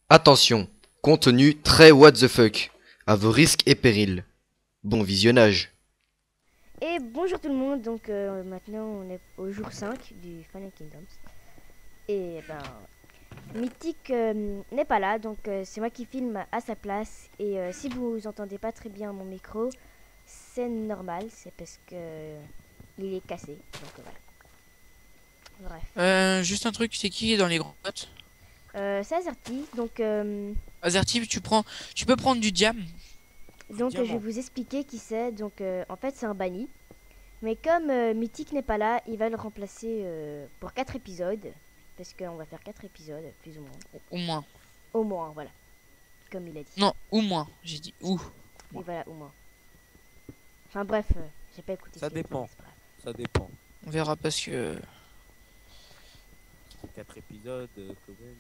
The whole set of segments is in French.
Attention, contenu très what the fuck, à vos risques et périls. Bon visionnage. Et bonjour tout le monde, donc maintenant on est au jour 5 du Fallen Kingdoms. Et ben, Mythique n'est pas là, donc c'est moi qui filme à sa place. Et si vous entendez pas très bien mon micro, c'est normal, c'est parce que il est cassé. Donc voilà. Bref. Juste un truc, c'est qui est dans les grottes? C'est Azerty, donc, Azerty, tu peux prendre du diam. je vais vous expliquer qui c'est. Donc en fait c'est un banni. Mais comme Mythique n'est pas là, il va le remplacer pour 4 épisodes. Parce qu'on va faire 4 épisodes, plus ou moins. Au moins. Au moins, voilà. Comme il a dit. Non, ou moins. J'ai dit ou. Et voilà, au moins. Enfin bref, j'ai pas écouté. Ça ce qu'il a dit, dépend. mais c'est pas grave. Ça dépend. On verra parce que... 4 épisodes, quand même.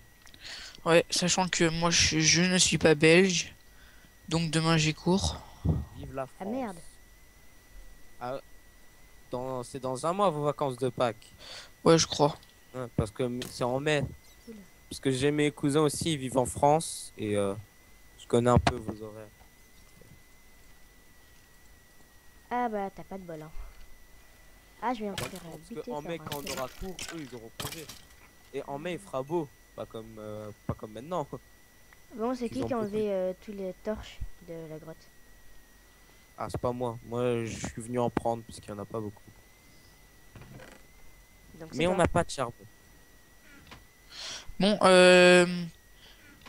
Ouais, sachant que moi je ne suis pas belge. Donc demain j'ai cours. Vive la Ah France. merde. Ah, c'est dans un mois vos vacances de Pâques. Ouais, je crois. Hein, parce que c'est en mai. Oula. Parce que j'ai mes cousins aussi, ils vivent en France. Et je connais un peu vos horaires. Ah bah t'as pas de bol hein. Ah je vais en Parce faire que buter en par mai, un quand on squelette. aura cours, eux, ils auront congé. Et en mai, il fera beau. Pas comme maintenant. Bon c'est Ils qui ont qui a beaucoup enlevé tous les torches de la grotte? Ah, c'est pas moi. Moi, je suis venu en prendre, parce qu'il y en a pas beaucoup. Donc c'est Mais on toi. n'a pas de charbon. Bon,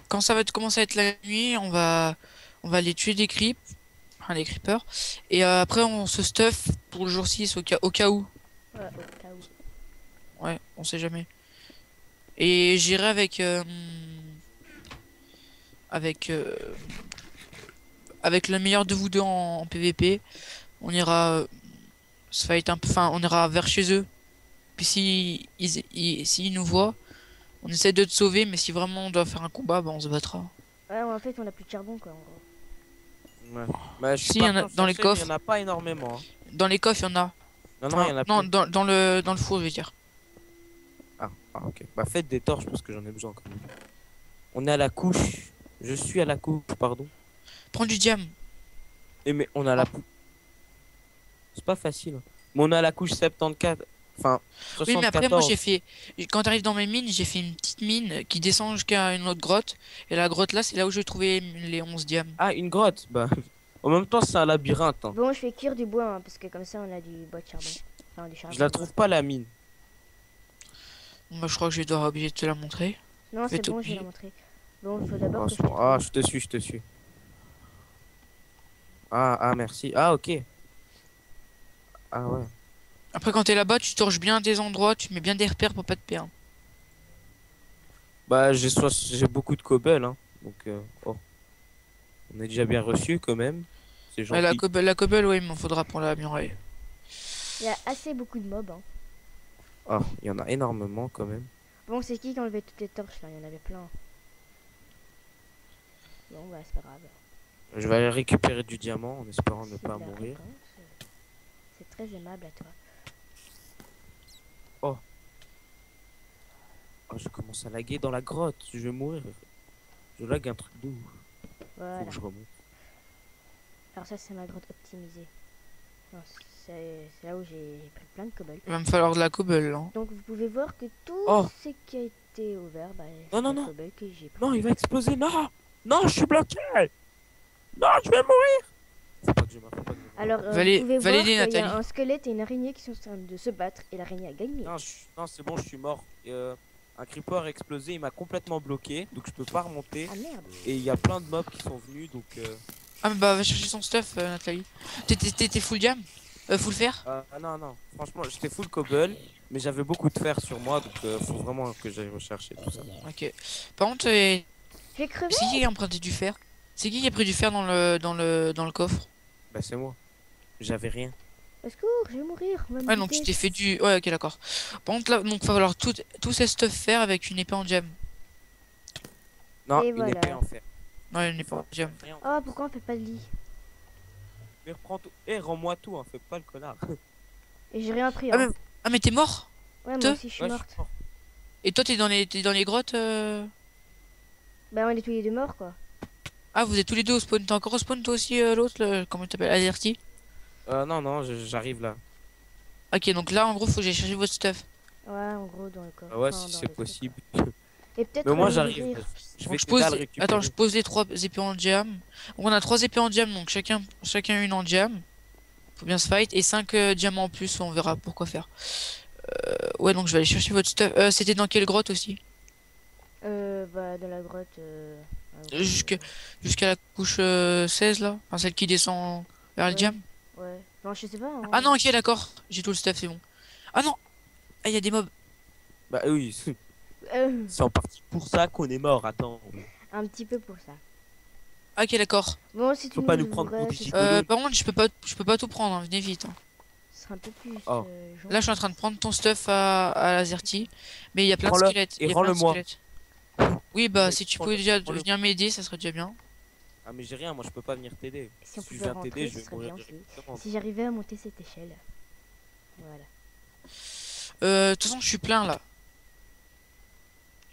quand ça va commencer à être la nuit, on va aller tuer des creeps. Enfin, des creepers. Et après on se stuff pour le jour 6 au cas où. Ouais, au cas où. Ouais, on sait jamais. Et j'irai avec euh, avec le meilleur de vous deux en PVP. On ira se fight un peu, enfin on ira vers chez eux. Puis si s'ils nous voient, on essaie de te sauver, mais si vraiment on doit faire un combat, bah on se battra. Ouais en fait on a plus de charbon quoi en gros. Ouais. Bah, je suis Si, y en parti a en dans les chercher, mais il coffres. y en a pas énormément. Hein. Dans les coffres, il y en a. Non, non, il y Enfin, en a non, plus. dans le four, je veux dire. Ok. Bah, faites des torches parce que j'en ai besoin quand même. On est à la couche. Je suis à la couche, pardon. Prends du diam. Et mais on a la couche. C'est pas facile. Hein. Mais on a la couche 74. Enfin, Oui, mais après, moi, 74. j'ai fait. Quand t'arrives dans mes mines, j'ai fait une petite mine qui descend jusqu'à une autre grotte. Et la grotte là, c'est là où j'ai trouvé les 11 diams. Ah, une grotte. Bah, en même temps, c'est un labyrinthe. Hein. Bon je fais cuire du bois hein, parce que comme ça on a du bois de charbon. Enfin du charbon. Je la trouve pas, la mine. Bon, bah, je crois que je dois obligé de te la montrer. Non Je vais c'est bon je vais t'oublier. la montrer. Bon il faut d'abord Ah, que je te ah, trouve. je te suis, je te suis. Ah, merci. Ah, ok. Ah, ouais. Après, quand t'es là-bas, tu torches bien tes endroits, tu mets bien des repères pour pas te perdre. Bah, j'ai beaucoup de cobble. Hein. Donc, oh. On est déjà bien reçu quand même. C'est Ouais, gentil. la cobble, ouais, il m'en faudra pour la muraille. Il y a assez beaucoup de mobs hein. Ah, il y en a énormément quand même. Bon c'est qui a enlevé toutes les torches là? Il y en avait plein. Bon bah c'est pas grave. Je vais aller récupérer du diamant en espérant ne C'est pas de la mourir. réponse. C'est très aimable à toi. Oh, je commence à laguer dans la grotte. Je vais mourir. Je lag un truc d'où. Voilà. Faut que je remonte. Alors ça c'est ma grotte optimisée. Non, c'est là où j'ai pris plein de cobble. Il va me falloir de la cobble, là. Donc vous pouvez voir que tout Oh. ce qui a été ouvert, bah, Non, c'est non, la non. cobble que j'ai pris. Non, il va exploser. Non, non, je suis bloqué. Non, je vais mourir. Faut pas que je meure. Faut pas que je meure. Alors Va les- vous pouvez va voir l'aider, qu'il y a Nathalie. un squelette et une araignée qui sont en train de se battre et l'araignée a gagné. Non, non, c'est bon, je suis mort. Un creeper a explosé, il m'a complètement bloqué, donc je peux pas remonter. Ah merde. Et il y a plein de mobs qui sont venus, donc. Ah, bah, va chercher son stuff, Nathalie. T'es full diam? Full fer? Non, non, franchement, j'étais full cobble, mais j'avais beaucoup de fer sur moi, donc faut vraiment que j'aille rechercher tout ça. Ok. Par contre, J'ai crevé. c'est qui a emprunté du fer? C'est qui a pris du fer dans le coffre? Bah, c'est moi. J'avais rien. Au secours, je vais mourir. on va me Ouais, donc buter. tu t'es fait du... Ouais, ok, d'accord. Par contre, là, donc, va falloir tout ces stuff faire avec une épée en diam. Non, Et une voilà. épée en fer. Ouais, une épée en diam. Rien. Oh, pourquoi on fait pas de lit? Mais reprends tout. Eh, rends-moi tout, hein, fais pas le connard. Et j'ai rien pris. Ah, Hein. mais t'es mort? Ouais, moi te- aussi je suis Ouais, morte. Et toi, t'es dans les grottes Bah, on est tous les deux morts, quoi. Ah, vous êtes tous les deux au spawn. T'es encore au spawn toi aussi, l'autre, comment tu t'appelles, Azerty? Non, non, j'arrive là. Ok, donc là, en gros, faut que j'aille chercher votre stuff. Ouais, en gros, dans le coffre. Ah ouais, enfin, si dans c'est le truc, possible. quoi. Et peut-être Mais moi l'ouvrir. j'arrive. Je Donc vais je t'aider pose. à le récupérer. Attends, je pose les 3 épées en diam. Donc on a 3 épées en diam, donc chacun une en diam. Faut bien se fight. Et 5 diamants en plus, on verra pourquoi faire. Ouais, donc je vais aller chercher votre stuff. C'était dans quelle grotte aussi? Bah, dans la grotte. Jusque- Jusqu'à la couche 16 là? Enfin, celle qui descend vers le Ouais. diam? Ouais. Non, je sais pas. Hein. Ah non, ok, d'accord. J'ai tout le stuff, c'est bon. Ah non! Ah, il y a des mobs. Bah oui, Euh, c'est en partie pour ça qu'on est mort. Attends. un petit peu pour ça. Ah, ok, d'accord. Bon, si tu Faut pas nous prendre pour l'ouvrais, des ce gigolos. Par contre, je peux pas tout prendre, hein. Venez vite, hein. serait un peu plus. Oh. Là, je suis en train de prendre ton stuff à Lazerty, mais il y a plein de Prends-le squelettes. et Il y a plein de rends-le-moi. squelettes. Oui, bah, Mais si tu prends-le, pouvais déjà prends-le. venir m'aider, ça serait déjà bien. Ah mais j'ai rien, moi je peux pas venir t'aider. Si on Si je pouvait viens rentrer, t'aider, ce je vais serait mourir bien aussi. directement. Si j'arrivais à monter cette échelle. Voilà. De toute façon, je suis plein là.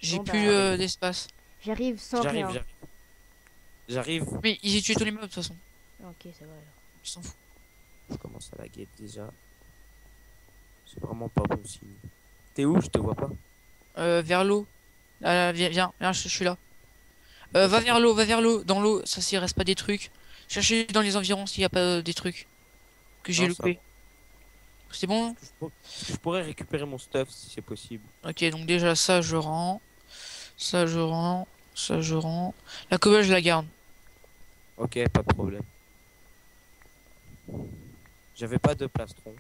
J'ai Bon, plus bah, d'espace. J'arrive sans J'arrive, rien. j'arrive. Mais ils ont tué tous les mobs de toute façon. Ok, ça va alors. Ils s'en foutent. Je commence à la guette déjà. C'est vraiment pas bon signe. T'es où? Je te vois pas. Vers l'eau. Là, viens, je suis là. Va vers l'eau. Dans l'eau, ça s'il reste pas des trucs. Cherchez dans les environs s'il y a pas des trucs que j'ai Non, ça loupé. C'est bon? Je pourrais récupérer mon stuff si c'est possible. Ok, donc déjà ça je rends. Ça je rends. Ça je rends. La cobble je la garde. Ok, pas de problème. J'avais pas de plastron.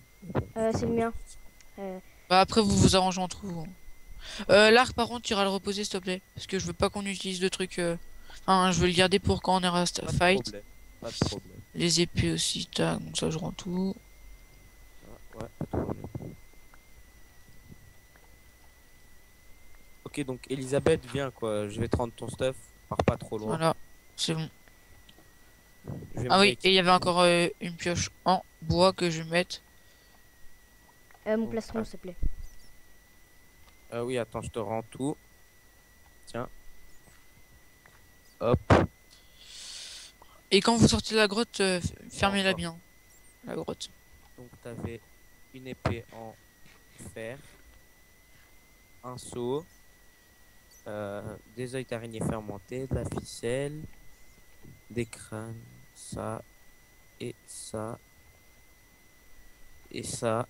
C'est le mien. Bah après vous vous arrangez entre vous. L'arc par contre tu iras le reposer s'il te plaît. Parce que je veux pas qu'on utilise de trucs. Enfin je veux le garder pour quand on ira à Pas de fight. problème. Pas de problème. Les épées aussi, tac, donc ça je rends tout. Ah, ouais, pas de problème. Ok, donc Elisabeth, viens quoi. Je vais te rendre ton stuff. Pars pas trop loin. Voilà, c'est bon. Je vais Ah me oui, rééquiper. et il y avait encore une pioche en bois que je vais mettre. Mon Oh, plastron, ah. s'il te plaît. Oui, attends, je te rends tout. Tiens. Hop. Et quand vous sortez de la grotte, fermez-la Encore. bien. La grotte. Donc t'avais une épée en fer, un seau, des œils d'araignée fermentés, de la ficelle, des crânes, ça et ça et ça.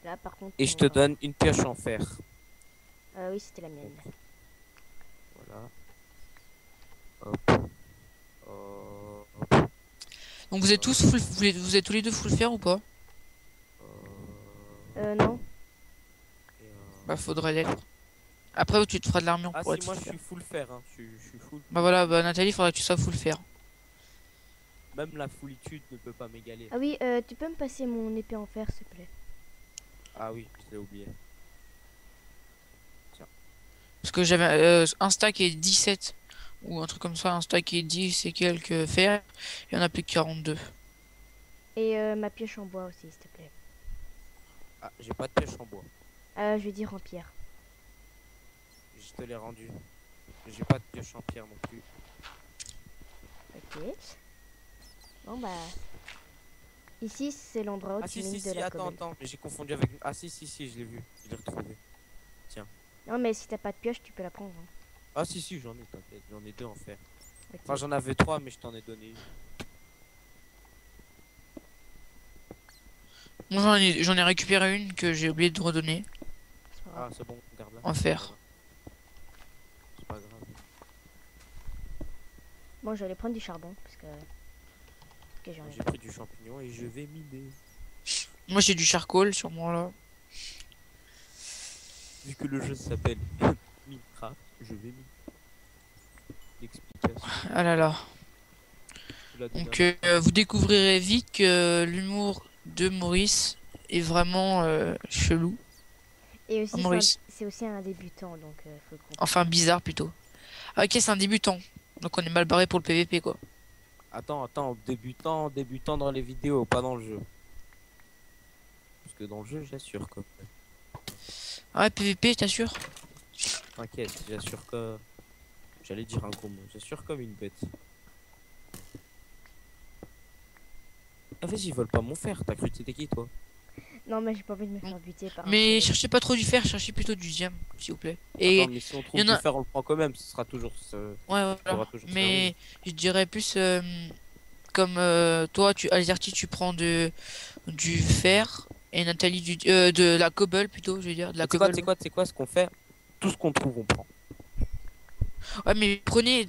Là, par contre. Et je te donne une pioche en fer. Oui, c'était la mienne. Voilà. Hop. Hop. Donc vous êtes tous full, vous êtes tous les deux full fer ou pas? Non. Et, Bah faudrait l'être. Après tu te feras de l'armure Ah pour si, être moi full je fer. suis full fer, hein. Je suis full. Bah voilà, bah Nathalie, faudrait que tu sois full fer. Même la foulitude ne peut pas m'égaler. Ah oui, tu peux me passer mon épée en fer, s'il te plaît. Ah oui, je l'ai oublié. Parce que j'avais un stack et 17. Ou un truc comme ça, un stack et 10 et quelques fer. Il y en a plus que 42. Et ma pioche en bois aussi, s'il te plaît. Ah, j'ai pas de pioche en bois. Je vais dire en pierre. Je te l'ai rendu. J'ai pas de pioche en pierre non plus. Ok. Bon bah. Ici, c'est l'endroit où Ah tu si, mines si, de si, la attends, cobble. attends, mais j'ai confondu avec... Ah si, si, si, je l'ai vu. Je l'ai retrouvé. Non, mais si t'as pas de pioche, tu peux la prendre. Hein. Ah si, si, j'en ai, t'inquiète. J'en ai deux en fer. Ok. Enfin, j'en avais trois, mais je t'en ai donné une. Moi j'en ai récupéré une que j'ai oublié de redonner C'est pas grave. Ah, c'est bon, garde-la. en fer. C'est pas grave. Bon, je vais aller prendre du charbon parce que. Ok, j'en ai. J'ai pris du champignon et je vais miner. Moi j'ai du charcoal sur moi là. Vu que le jeu s'appelle Minecraft, je vais miner. L'explication. Ah là là. Tu l'as donné Donc à- vous découvrirez vite que l'humour de Maurice est vraiment chelou. Et aussi, Ah, Maurice. c'est aussi un débutant, donc faut le comprendre. Enfin bizarre plutôt. Ah, ok, c'est un débutant. Donc on est mal barré pour le PVP quoi. Attends, débutant dans les vidéos, pas dans le jeu. Parce que dans le jeu, j'assure que... Ah ouais, PVP, t'assures? T'inquiète, j'assure que... J'allais dire un gros mot. J'assure comme une bête. Ah, vas-y, ils veulent pas mon fer. T'as cru que c'était qui, toi? Non, mais j'ai pas envie de me faire buter par un Mais poulet. cherchez pas trop du fer, cherchez plutôt du diam, s'il vous plaît. Et... Et Attends, mais si on trouve y en a- du fer, on le prend quand même. Ce sera toujours... ouais, aura voilà. toujours Mais je dirais plus comme toi, Azerty, tu prends du fer et Nathalie de la cobble plutôt, je veux dire, de la C'est quoi, cobble. c'est quoi ce qu'on fait? Tout ce qu'on trouve, on prend. Ouais, mais prenez.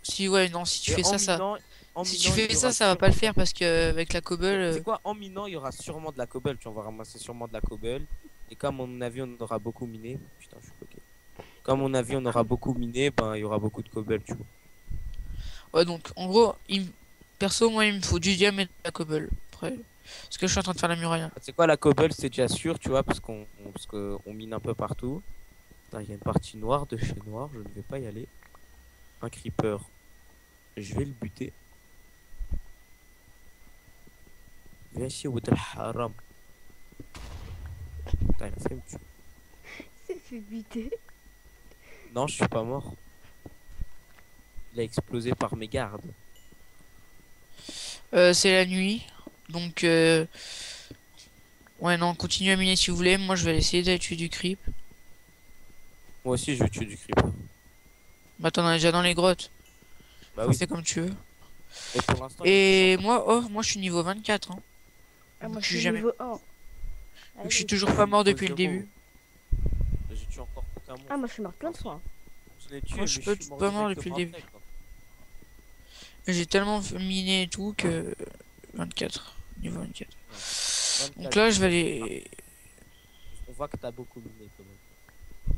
Si ouais, non, si tu Et fais en ça, minant- en si minant, tu fais il y ça, aura ça va pas le faire parce que avec la cobble. C'est quoi? En minant, il y aura sûrement de la cobble. Tu vas ramasser sûrement de la cobble. Et comme à mon avis, on aura beaucoup miné. Putain, je suis bloqué. Comme à mon avis, on aura beaucoup miné, ben il y aura beaucoup de cobble, tu vois. Ouais, donc en gros, perso, moi, il me faut du diam et de la cobble. Après, parce que je suis en train de faire la muraille, hein. C'est quoi la cobble? C'est déjà sûr, tu vois, parce que on mine un peu partout. Putain, il y a une partie noire de chez noir, je ne vais pas y aller. Un creeper. Je vais le buter. Viens ici, Wood al-Haram. Putain, il a fait me tuer. C'est fait buter. Non, je suis pas mort. Il a explosé par mes gardes. C'est la nuit, donc ouais, non, continuez à miner si vous voulez. Moi, je vais essayer d'aller tuer du creep. Moi aussi, je vais tuer du creeper. Bah, t'en as déjà dans les grottes. Bah oui. Fais comme tu veux. Et pour l'instant, Et moi, je suis niveau 24. Hein. Ah, moi, Je je suis suis jamais- niveau 1. Donc, Allez. je suis toujours pas mort depuis le Zéro. début. J'ai tué encore aucun monstre. Ah, moi, je suis mort plein de fois. Je l'ai tué, Moi, je mais peux suis pas mort depuis le directement début. après, quoi. J'ai tellement miné et tout que 24. Niveau 24. 24. Donc là, je vais aller. On voit que t'as beaucoup miné quand même.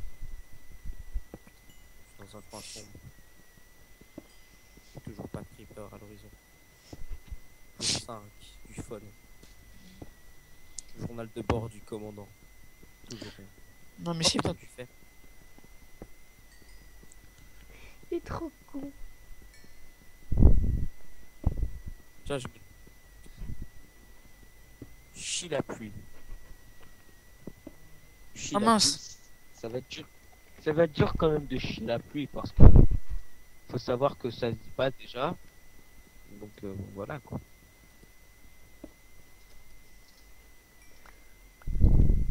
Je suis dans un coin sombre. Toujours pas de creeper à l'horizon. Jour 5 du fun. Journal de bord du commandant. Toujours rien. Non, mais Oh, c'est putain, pas. tu fais. Il est trop con. Tiens, je chie la pluie. Chier Ah la mince. pluie, ça va être dur. Ça va être dur quand même de chier la pluie parce que faut savoir que ça se dit pas déjà. Donc voilà quoi.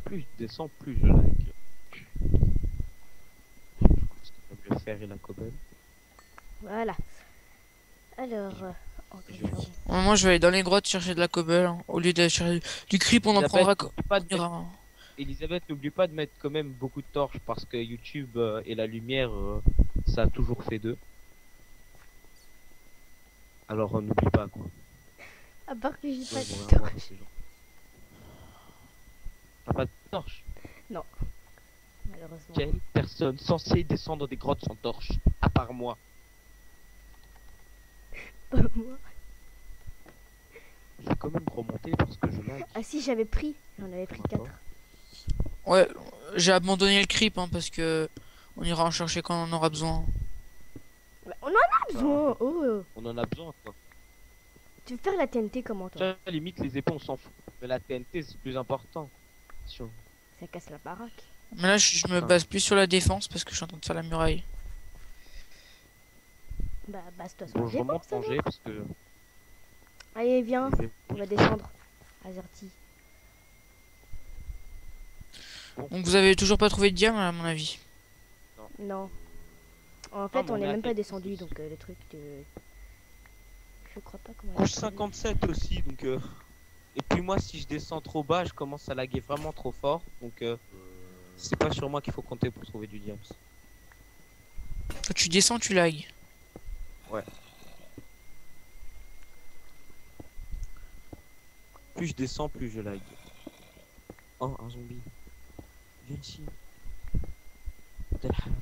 Plus je descends, plus je like. Je pense que j'aime le fer et la cobble. Voilà. Alors, Je vais- Moi, je vais aller dans les grottes chercher de la cobble. Hein. Au lieu d'aller chercher du creep, on en Elisabeth, prendra. n'oublie pas de Il y mettre- aura un- Elisabeth, n'oublie pas de mettre quand même beaucoup de torches parce que YouTube et la lumière, ça a toujours fait deux. Alors n'oublie pas quoi. à part que j'ai pas Ouais, de voilà, torche. moi, c'est genre. T'as pas de torche? Malheureusement. Quelle personne censée descendre des grottes sans torche? À part moi. Pas moi. Je vais quand même remonter parce que je lag. Ah si, j'avais pris. J'en avais pris 4. D'accord. Ouais, j'ai abandonné le creep hein, parce que on ira en chercher quand on aura besoin. Bah, on en a besoin. Oh. On en a besoin quoi. Tu veux faire la TNT comment Tu toi? vois, limite les épées on s'en fout. Mais la TNT c'est plus important. Attention. Ça casse la baraque. Mais là, je me base plus sur la défense parce que je suis en train de faire la muraille. Bah, base-toi sur Bon, la je remonte défense, alors. manger parce que. Allez, viens. On va descendre. Azerty. Donc vous avez toujours pas trouvé de diamant à mon avis. Non. En fait, mais on on est est à même pas quel descendu, pouce donc le truc de... Je crois pas comment... Couche 57 aussi donc. Et puis moi si je descends trop bas je commence à laguer vraiment trop fort donc c'est pas sur moi qu'il faut compter pour trouver du diams. Quand tu descends, tu lag. Plus je descends plus je lag. Oh un zombie. Viens ici. Tel haram.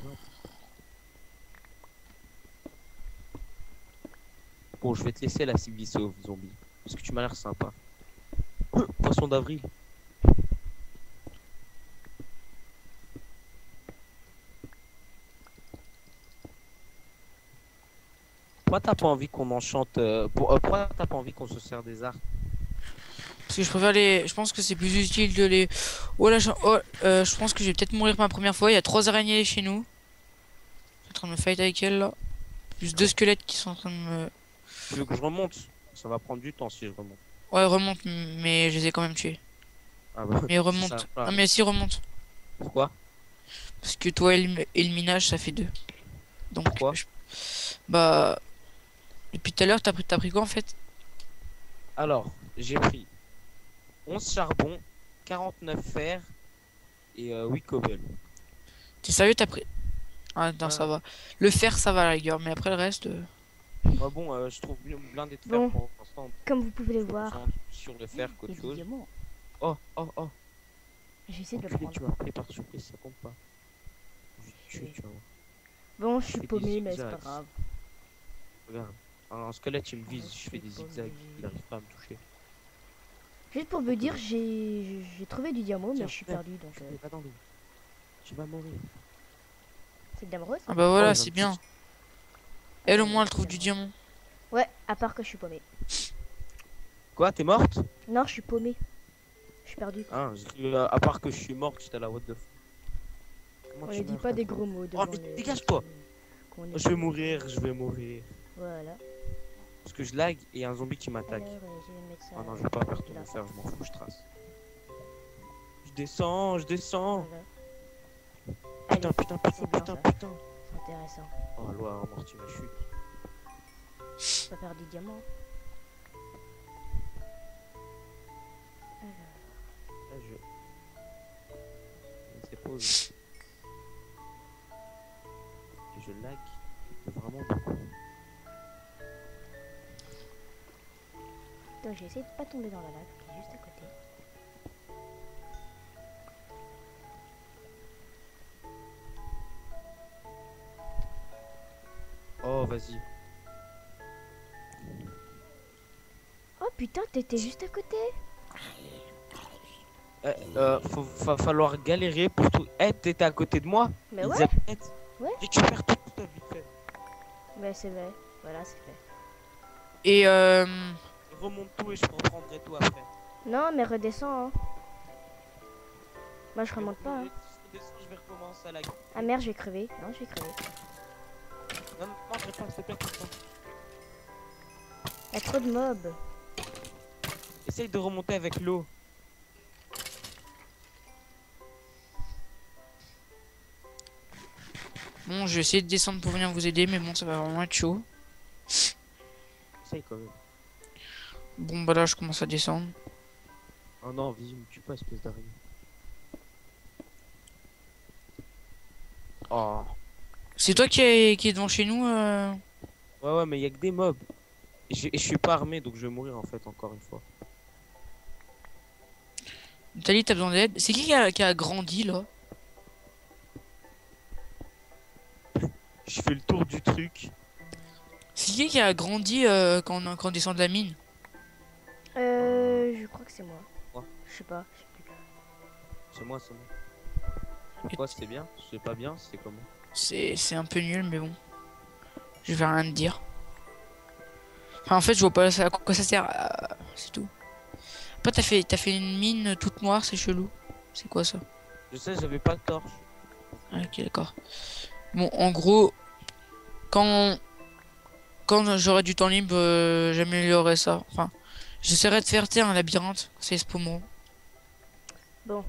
Bon je vais te laisser la cible sauve zombie. Parce que tu m'as l'air sympa. Poisson d'avril. Pourquoi t'as pas envie qu'on enchante pourquoi t'as pas envie qu'on se sert des arcs? Parce que je préfère les. Je pense que c'est plus utile de les. Oh là, je pense que je vais peut-être mourir ma première fois. Il y a 3 araignées chez nous. train de me fight avec elle là. Plus deux squelettes qui sont en train de me... Tu veux que je remonte? Ça va prendre du temps si je remonte. Ouais, remonte, mais je les ai quand même tués. Ah bah. Mais remonte. Ça va. Non, mais si, remonte. Pourquoi? Parce que toi et le minage, ça fait 2. Donc, Pourquoi? bah. Depuis tout à l'heure, t'as pris quoi en fait? Alors, j'ai pris 11 charbon, 49 fer et 8 cobble. T'es sérieux, t'as pris. Ah, non, Ouais. ça va. Le fer, ça va à la rigueur, mais après le reste. Ah bon, je trouve blindé de fer Bon. pour l'instant. Comme vous pouvez Je le me voir. concentre sur le fer Il y qu'autre a des chose. diamants. Oh, oh, oh. J'essaie de le Enculé, prendre. tu m'as pris par surprise, ça compte pas. Je te tue, tu vois. Bon, je fais suis des paumé, mais c'est pas zigzags. grave. Regarde. Un squelette, il me vise, Ouais, je fais des c'est pas zigzags, obligé. il arrive pas à me toucher. Juste pour vous dire, j'ai trouvé du diamant, mais Tiens, je suis viens. perdu, donc Va dans l'eau. Tu vas mourir. c'est de la rose. Ah, bah voilà, Oh, il c'est va me bien. Elle, au moins, elle trouve du diamant. Ouais, à part que je suis paumé. Quoi, t'es morte? Non, je suis paumé. Je suis perdu. Ah, à part que je suis morte, j'étais là, what the fuck. Comment On tu ne dit meurs pas des comme ça? gros mots. Oh, devant mais les- dégage-toi. qu'on est- Je vais mourir, je vais mourir. Voilà. Parce que je lag et il y a un zombie qui m'attaque. Alors, je vais mettre ça. Oh non, je vais pas perdre tout là. mon fer, je m'en fous, je trace. Je descends, je descends. Voilà. Putain, Allez, putain, putain, c'est bien, putain, ça. putain. C'est intéressant. Oh, loi, amorti ma chute. On va faire du diamant. Là, je sais pause. Et je lag vraiment beaucoup. Donc, j'ai essayé de pas tomber dans la lave, qui est juste à côté. Oh, vas-y. Oh putain, t'étais juste à côté. Va falloir galérer pour tout. Eh, t'étais à côté de moi? Mais ouais, Elisabeth, Ouais. récupère tout, vite fait. mais c'est vrai. Voilà, c'est fait. Et Remonte tout et je reprendrai tout après. Non, mais redescends. Hein. Moi, je remonte pas. Hein. Si je redescends, je vais recommencer à lag. Ah merde, je vais crever. Non, je vais crever. Non, non, je vais pas, s'il te plaît, comme ça. Il y a trop de mobs. Essaye de remonter avec l'eau. bon, je vais essayer de descendre pour venir vous aider, mais bon, ça va vraiment être chaud. Essaye quand même. Bon, bah là, je commence à descendre. Oh non, vas-y, me tue pas, espèce d'araignée. Oh. C'est toi qui est devant chez nous Ouais, ouais, mais il y a que des mobs. Et je suis pas armé, donc je vais mourir en fait, encore une fois. Nathalie, t'as besoin d'aide? C'est qui a grandi là? Je fais le tour du truc. C'est qui a grandi quand on descend de la mine? Je crois que c'est moi. Moi. Je sais pas. Je sais plus. C'est moi, c'est moi. Quoi, c'était bien? C'est pas bien? C'était comment? C'est un peu nul, mais bon. Je vais rien te dire. Enfin, en fait, je vois pas à quoi ça sert. C'est tout. Après, t'as fait une mine toute noire, c'est chelou. C'est quoi ça? Je sais, j'avais pas de torche. Ah, ok, d'accord. Bon, en gros, quand j'aurai du temps libre, j'améliorerai ça. Enfin, j'essaierai de faire un labyrinthe, c'est spawner. Bon,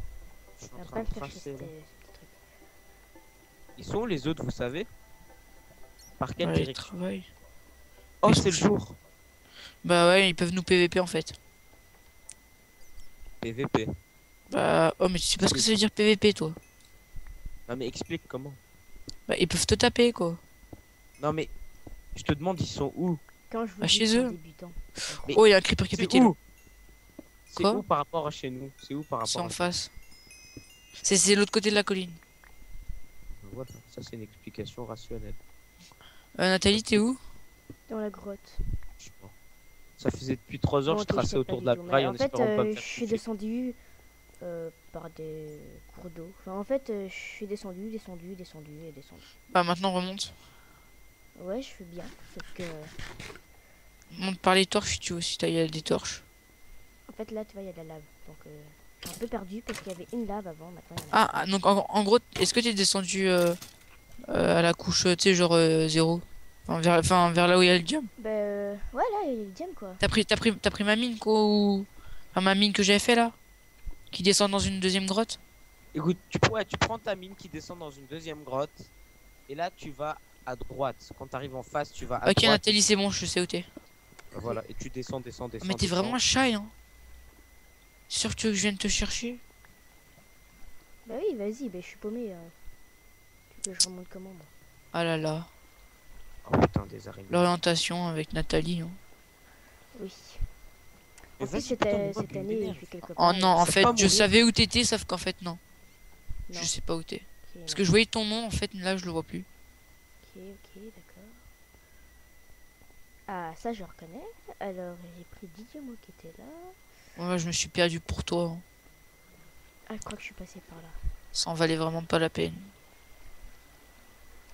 Je suis on en va train pas de le faire tracer, ce là. petit truc. Ils sont où les autres, vous savez? Par quelle Ouais, direction? travail. Oh, Ils c'est le sont jour. Bah ouais, ils peuvent nous PVP en fait. PVP. Bah, oh, mais tu sais pas ce que ça veut dire PVP, toi? Non, mais explique comment. Bah, ils peuvent te taper, quoi. Non, mais je te demande, ils sont où? Quand je vous Ah, dis chez qu'ils sont eux. débutants. Mais Oh, il y a un creeper qui a c'est pété là. où? C'est Quoi? où par rapport à chez nous? C'est où par C'est rapport en à face. C'est l'autre côté de la colline. Voilà, ça c'est une explication rationnelle. Nathalie, t'es où? Dans la grotte. Je sais pas. Ça faisait depuis 3 heures, Bon, je ok, traçais sais pas autour du de la tout, mais muraille en en fait, espérant pas me je faire suis toucher. descendu par des cours d'eau. Enfin, en fait, je suis descendu. Bah, maintenant remonte. Ouais, je fais bien. Sauf que, Monte par les torches, tu vois, si il y a des torches. en fait, là, tu vois, il y a de la lave. Donc, je suis un peu perdu parce qu'il y avait une lave avant. Maintenant, il y en a. Donc en gros, est-ce que t'es descendu À la couche, tu sais, genre 0. Vers là où il y a le diamant. Bah, ouais, là, il y a le diam, quoi. T'as pris ma mine, quoi, ou... Enfin, ma mine que j'avais fait, là. Qui descend dans une deuxième grotte. Écoute, tu prends ta mine qui descend dans une deuxième grotte. Et là, tu vas à droite. Quand tu arrives en face, tu vas à Ok, droite. Nathalie, c'est bon, je sais où t'es. Voilà, et tu descends. Mais t'es vraiment un shy, hein. Sûr que tu veux que je vienne te chercher? Bah oui, vas-y, bah je suis paumé. Tu veux que je remonte comment, moi? Ah là là. Oh putain, des araignées. L'orientation avec Nathalie, hein. Oui. Mais En plus, vas-y, cette, putain, mais cette moi, année, il m'énerve. fait quelque Oh part. non, en C'est fait, pas je mourir. savais où t'étais, sauf qu'en fait, non. Non. Je sais pas où t'es. Ok, Parce non. que je voyais ton nom, en fait, là, je le vois plus. Ok, d'accord. Ah, ça, je reconnais. Alors, j'ai pris Didier, moi, qui était là. Ouais, je me suis perdu pour toi, hein. Ah, je crois que je suis passé par là. Ça en valait vraiment pas la peine.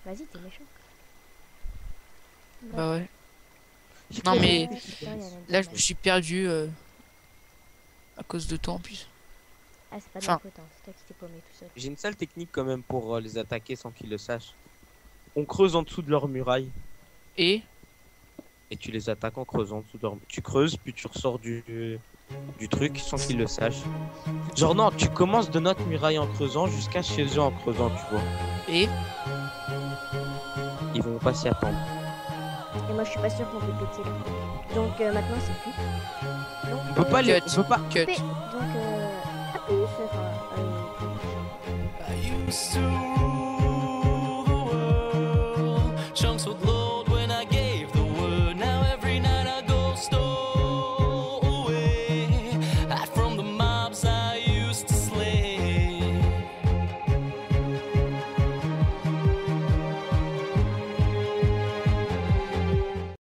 Vas-y, t'es méchant. Bah ouais. Je Non, connais, mais putain, il y a un là, je Enderman. me suis perdu à cause de toi, en plus. Ah, c'est pas de enfin- ma faute, hein. C'est toi qui t'es paumé tout seul. J'ai une seule technique quand même pour les attaquer sans qu'ils le sachent. On creuse en dessous de leur muraille. Et Et tu les attaques en creusant en dessous de leur... Tu creuses, puis tu ressors du truc sans qu'ils le sachent. Genre non, tu commences de notre muraille en creusant jusqu'à chez eux en creusant, tu vois. et Ils vont pas s'y attendre. Et moi, je suis pas sûr qu'on peut péter là. Donc, maintenant, c'est plus. Donc, On peut pas les... Cut. On peut pas... cut. donc à plus. Enfin, I used to rule the world. Chunks would load